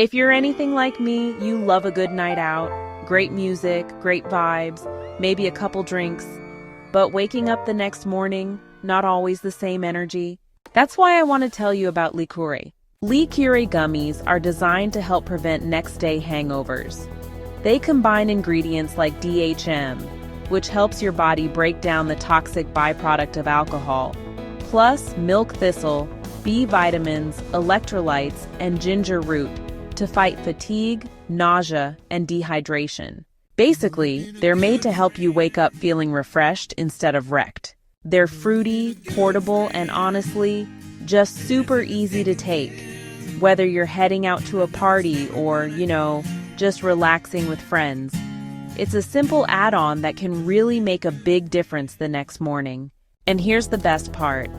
If you're anything like me, you love a good night out, great music, great vibes, maybe a couple drinks. But waking up the next morning, not always the same energy. That's why I want to tell you about Liquore. Liquore gummies are designed to help prevent next-day hangovers. They combine ingredients like DHM, which helps your body break down the toxic byproduct of alcohol, plus milk thistle, B vitamins, electrolytes, and ginger root to fight fatigue, nausea, and dehydration. Basically, they're made to help you wake up feeling refreshed instead of wrecked. They're fruity, portable, and honestly, just super easy to take. Whether you're heading out to a party or, just relaxing with friends. It's a simple add-on that can really make a big difference the next morning. And here's the best part.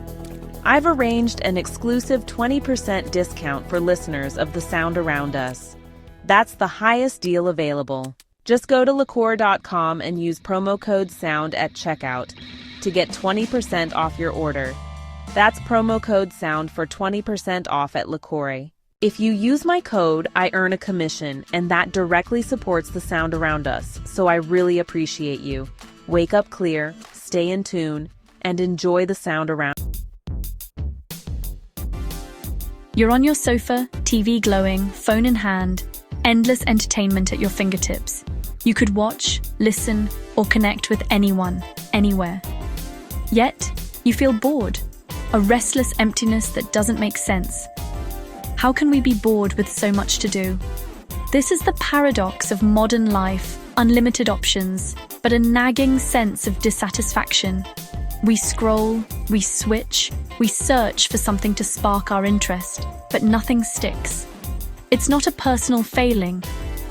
I've arranged an exclusive 20% discount for listeners of The Sound Around Us. That's the highest deal available. Just go to liqueur.com and use promo code SOUND at checkout to get 20% off your order. That's promo code SOUND for 20% off at Liquore. If you use my code, I earn a commission, and that directly supports The Sound Around Us, so I really appreciate you. Wake up clear, stay in tune, and enjoy the sound around. You're on your sofa, TV glowing, phone in hand, endless entertainment at your fingertips. You could watch, listen, or connect with anyone, anywhere. Yet, you feel bored, a restless emptiness that doesn't make sense. How can we be bored with so much to do? This is the paradox of modern life, unlimited options, but a nagging sense of dissatisfaction. We scroll, we switch, we search for something to spark our interest, but nothing sticks. It's not a personal failing.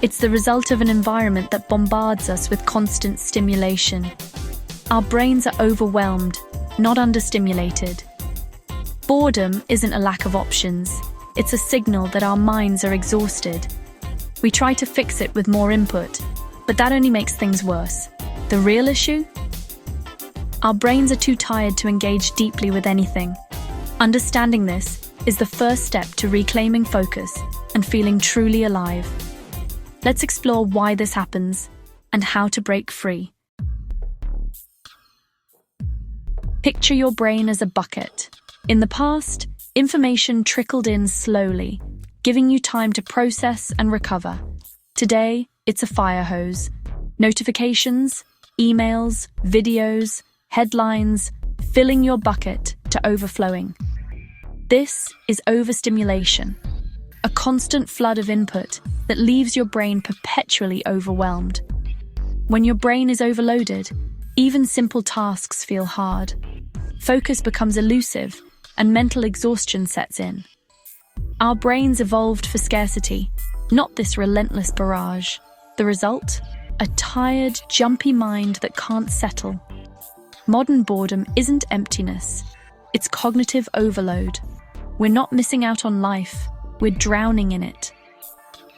It's the result of an environment that bombards us with constant stimulation. Our brains are overwhelmed, not understimulated. Boredom isn't a lack of options. It's a signal that our minds are exhausted. We try to fix it with more input, but that only makes things worse. The real issue? Our brains are too tired to engage deeply with anything. Understanding this is the first step to reclaiming focus and feeling truly alive. Let's explore why this happens and how to break free. Picture your brain as a bucket. In the past, information trickled in slowly, giving you time to process and recover. Today, it's a fire hose. Notifications, emails, videos, headlines, filling your bucket to overflowing. This is overstimulation, a constant flood of input that leaves your brain perpetually overwhelmed. When your brain is overloaded, even simple tasks feel hard. Focus becomes elusive, and mental exhaustion sets in. Our brains evolved for scarcity, not this relentless barrage. The result? A tired, jumpy mind that can't settle. Modern boredom isn't emptiness. It's cognitive overload. We're not missing out on life. We're drowning in it.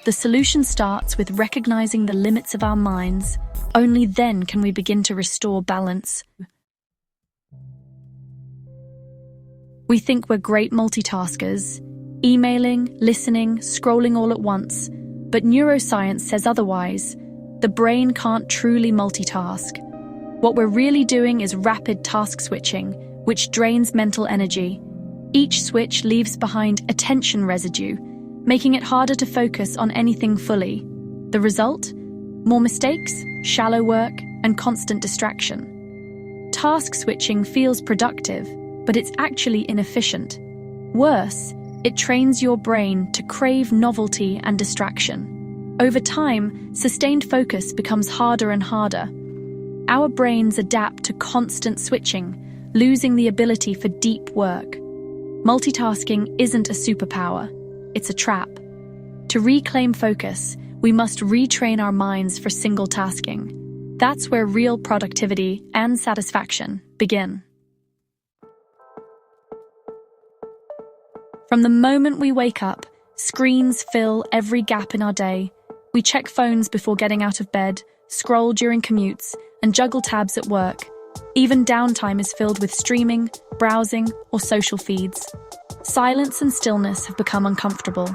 The solution starts with recognizing the limits of our minds. Only then can we begin to restore balance. We think we're great multitaskers, emailing, listening, scrolling all at once, but neuroscience says otherwise. The brain can't truly multitask. What we're really doing is rapid task switching, which drains mental energy. Each switch leaves behind attention residue, making it harder to focus on anything fully. The result? More mistakes, shallow work, and constant distraction. Task switching feels productive, but it's actually inefficient. Worse, it trains your brain to crave novelty and distraction. Over time, sustained focus becomes harder and harder. Our brains adapt to constant switching, losing the ability for deep work. Multitasking isn't a superpower, it's a trap. To reclaim focus, we must retrain our minds for single tasking. That's where real productivity and satisfaction begin. From the moment we wake up, screens fill every gap in our day. We check phones before getting out of bed, scroll during commutes, and juggle tabs at work. Even downtime is filled with streaming, browsing, or social feeds. Silence and stillness have become uncomfortable.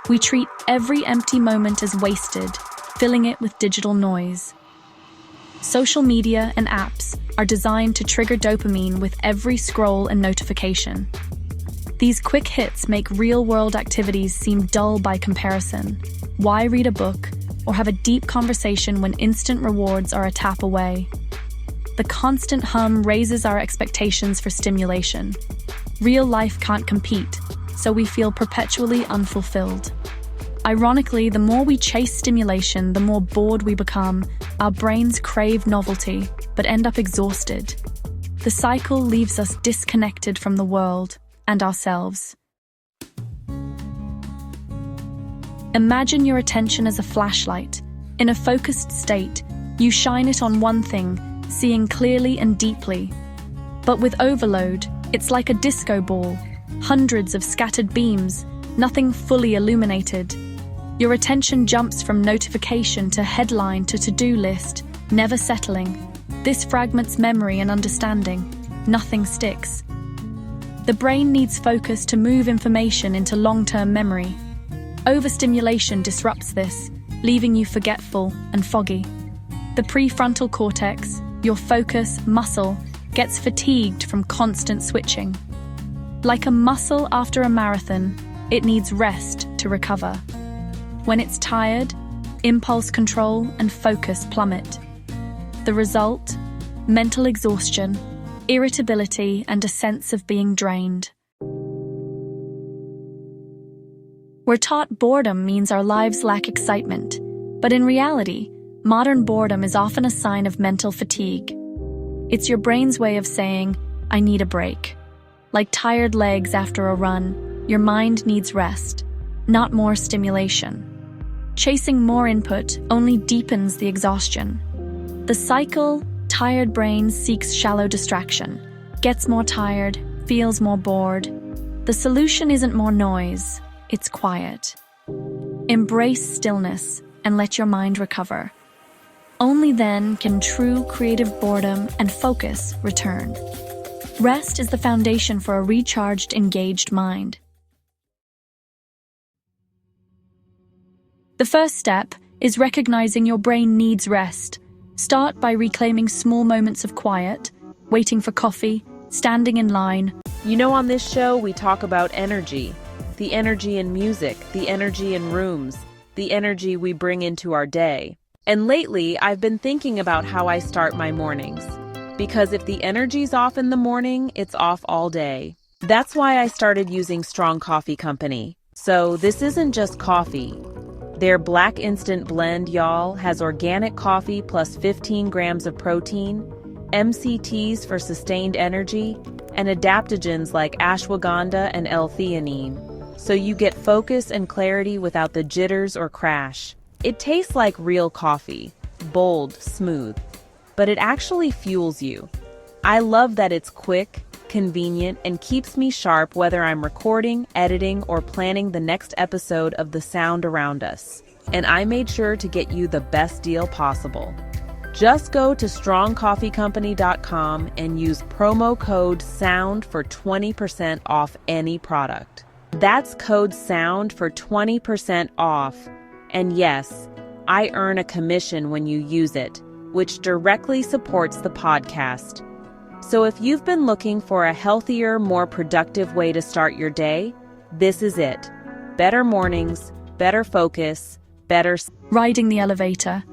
We treat every empty moment as wasted, filling it with digital noise. Social media and apps are designed to trigger dopamine with every scroll and notification. These quick hits make real-world activities seem dull by comparison. Why read a book or have a deep conversation when instant rewards are a tap away? The constant hum raises our expectations for stimulation. Real life can't compete, so we feel perpetually unfulfilled. Ironically, the more we chase stimulation, the more bored we become. Our brains crave novelty, but end up exhausted. The cycle leaves us disconnected from the world and ourselves. Imagine your attention as a flashlight. In a focused state, you shine it on one thing, seeing clearly and deeply. But with overload, it's like a disco ball. Hundreds of scattered beams, nothing fully illuminated. Your attention jumps from notification to headline to to-do list, never settling. This fragments memory and understanding. Nothing sticks. The brain needs focus to move information into long-term memory. Overstimulation disrupts this, leaving you forgetful and foggy. The prefrontal cortex, your focus muscle, gets fatigued from constant switching. Like a muscle after a marathon, it needs rest to recover. When it's tired, impulse control and focus plummet. The result? Mental exhaustion, irritability, and a sense of being drained. We're taught boredom means our lives lack excitement, but in reality, modern boredom is often a sign of mental fatigue. It's your brain's way of saying, I need a break. Like tired legs after a run, your mind needs rest, not more stimulation. Chasing more input only deepens the exhaustion. The cycle, tired brain seeks shallow distraction, gets more tired, feels more bored. The solution isn't more noise, it's quiet. Embrace stillness and let your mind recover. Only then can true creative boredom and focus return. Rest is the foundation for a recharged, engaged mind. The first step is recognizing your brain needs rest. Start by reclaiming small moments of quiet, waiting for coffee, standing in line. You know, on this show, we talk about energy. The energy in music, the energy in rooms, the energy we bring into our day. And lately, I've been thinking about how I start my mornings. Because if the energy's off in the morning, it's off all day. That's why I started using Strong Coffee Company. So this isn't just coffee. Their Black Instant Blend, y'all, has organic coffee plus 15 grams of protein, MCTs for sustained energy, and adaptogens like ashwagandha and L-theanine. So you get focus and clarity without the jitters or crash. It tastes like real coffee, bold, smooth, but it actually fuels you. I love that it's quick, convenient, and keeps me sharp whether I'm recording, editing, or planning the next episode of The Sound Around Us. And I made sure to get you the best deal possible. Just go to strongcoffeecompany.com and use promo code SOUND for 20% off any product. That's code SOUND for 20% off. And yes, I earn a commission when you use it, which directly supports the podcast. So if you've been looking for a healthier, more productive way to start your day, this is it. Better mornings, better focus, better... Riding the elevator.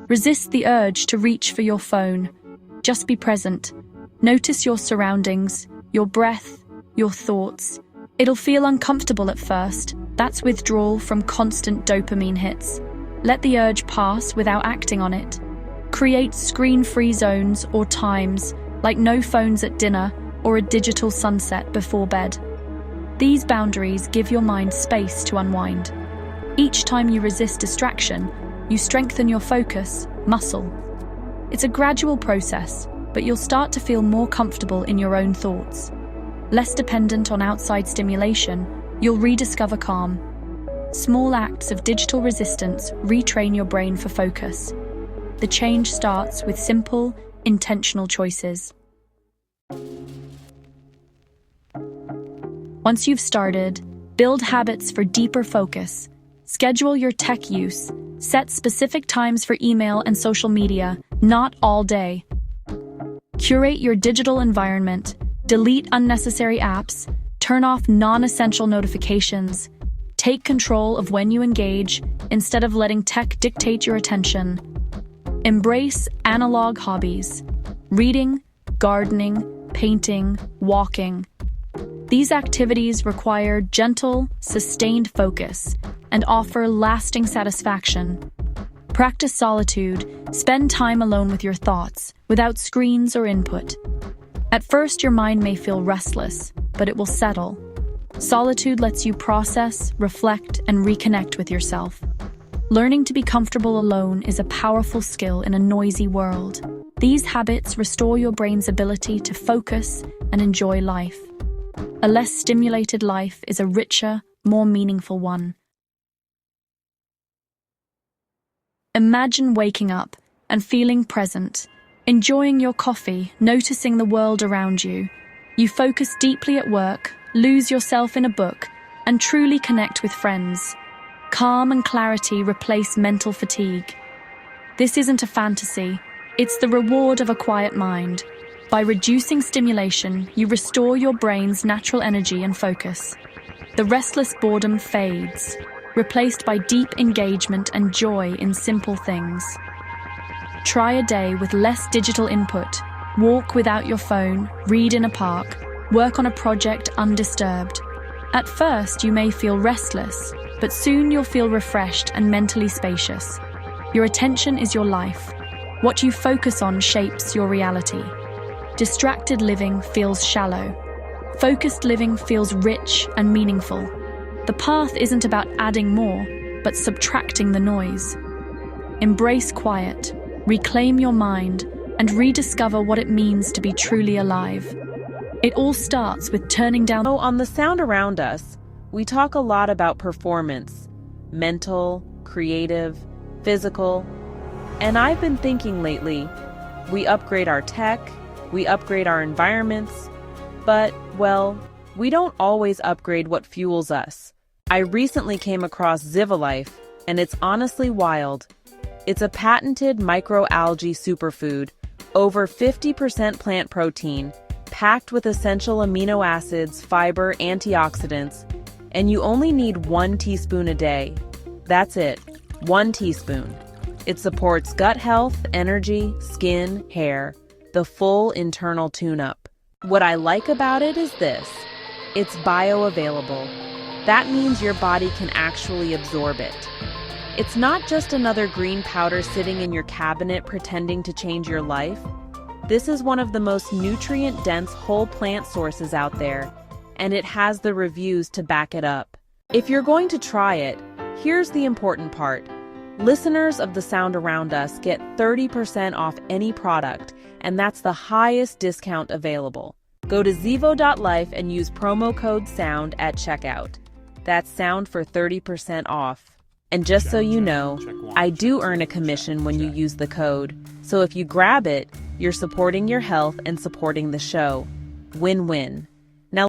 Resist the urge to reach for your phone. Just be present. Notice your surroundings, your breath, your thoughts. It'll feel uncomfortable at first. That's withdrawal from constant dopamine hits. Let the urge pass without acting on it. Create screen-free zones or times, like no phones at dinner or a digital sunset before bed. These boundaries give your mind space to unwind. Each time you resist distraction, you strengthen your focus muscle. It's a gradual process, but you'll start to feel more comfortable in your own thoughts. Less dependent on outside stimulation, you'll rediscover calm. Small acts of digital resistance retrain your brain for focus. The change starts with simple, intentional choices. Once you've started, build habits for deeper focus, Schedule your tech use. Set specific times for email and social media, not all day. Curate your digital environment. Delete unnecessary apps. Turn off non-essential notifications. Take control of when you engage instead of letting tech dictate your attention. Embrace analog hobbies. Reading, gardening, painting, walking. These activities require gentle, sustained focus and offer lasting satisfaction. Practice solitude. Spend time alone with your thoughts, without screens or input. At first, your mind may feel restless, but it will settle. Solitude lets you process, reflect, and reconnect with yourself. Learning to be comfortable alone is a powerful skill in a noisy world. These habits restore your brain's ability to focus and enjoy life. A less stimulated life is a richer, more meaningful one. Imagine waking up and feeling present, enjoying your coffee, noticing the world around you. You focus deeply at work, lose yourself in a book, and truly connect with friends. Calm and clarity replace mental fatigue. This isn't a fantasy, it's the reward of a quiet mind. By reducing stimulation, you restore your brain's natural energy and focus. The restless boredom fades, replaced by deep engagement and joy in simple things. Try a day with less digital input. Walk without your phone, read in a park, work on a project undisturbed. At first, you may feel restless, but soon you'll feel refreshed and mentally spacious. Your attention is your life. What you focus on shapes your reality. Distracted living feels shallow. Focused living feels rich and meaningful. The path isn't about adding more, but subtracting the noise. Embrace quiet, reclaim your mind, and rediscover what it means to be truly alive. It all starts with turning down. On the sound around us, we talk a lot about performance, mental, creative, physical, and I've been thinking lately, we upgrade our tech, we upgrade our environments, but, well, we don't always upgrade what fuels us. I recently came across Zivalife, and it's honestly wild. It's a patented microalgae superfood, over 50% plant protein, packed with essential amino acids, fiber, antioxidants, and you only need 1 teaspoon a day. That's it, 1 teaspoon. It supports gut health, energy, skin, hair, the full internal tune-up. What I like about it is this: it's bioavailable. That means your body can actually absorb it. It's not just another green powder sitting in your cabinet pretending to change your life. This is one of the most nutrient-dense whole plant sources out there, and it has the reviews to back it up. If you're going to try it, here's the important part. Listeners of The Sound Around Us get 30% off any product, and that's the highest discount available. Go to Zevo.life and use promo code SOUND at checkout. That's SOUND for 30% off. And just so you know, I do earn a commission when you use the code. So if you grab it, you're supporting your health and supporting the show. Win-win.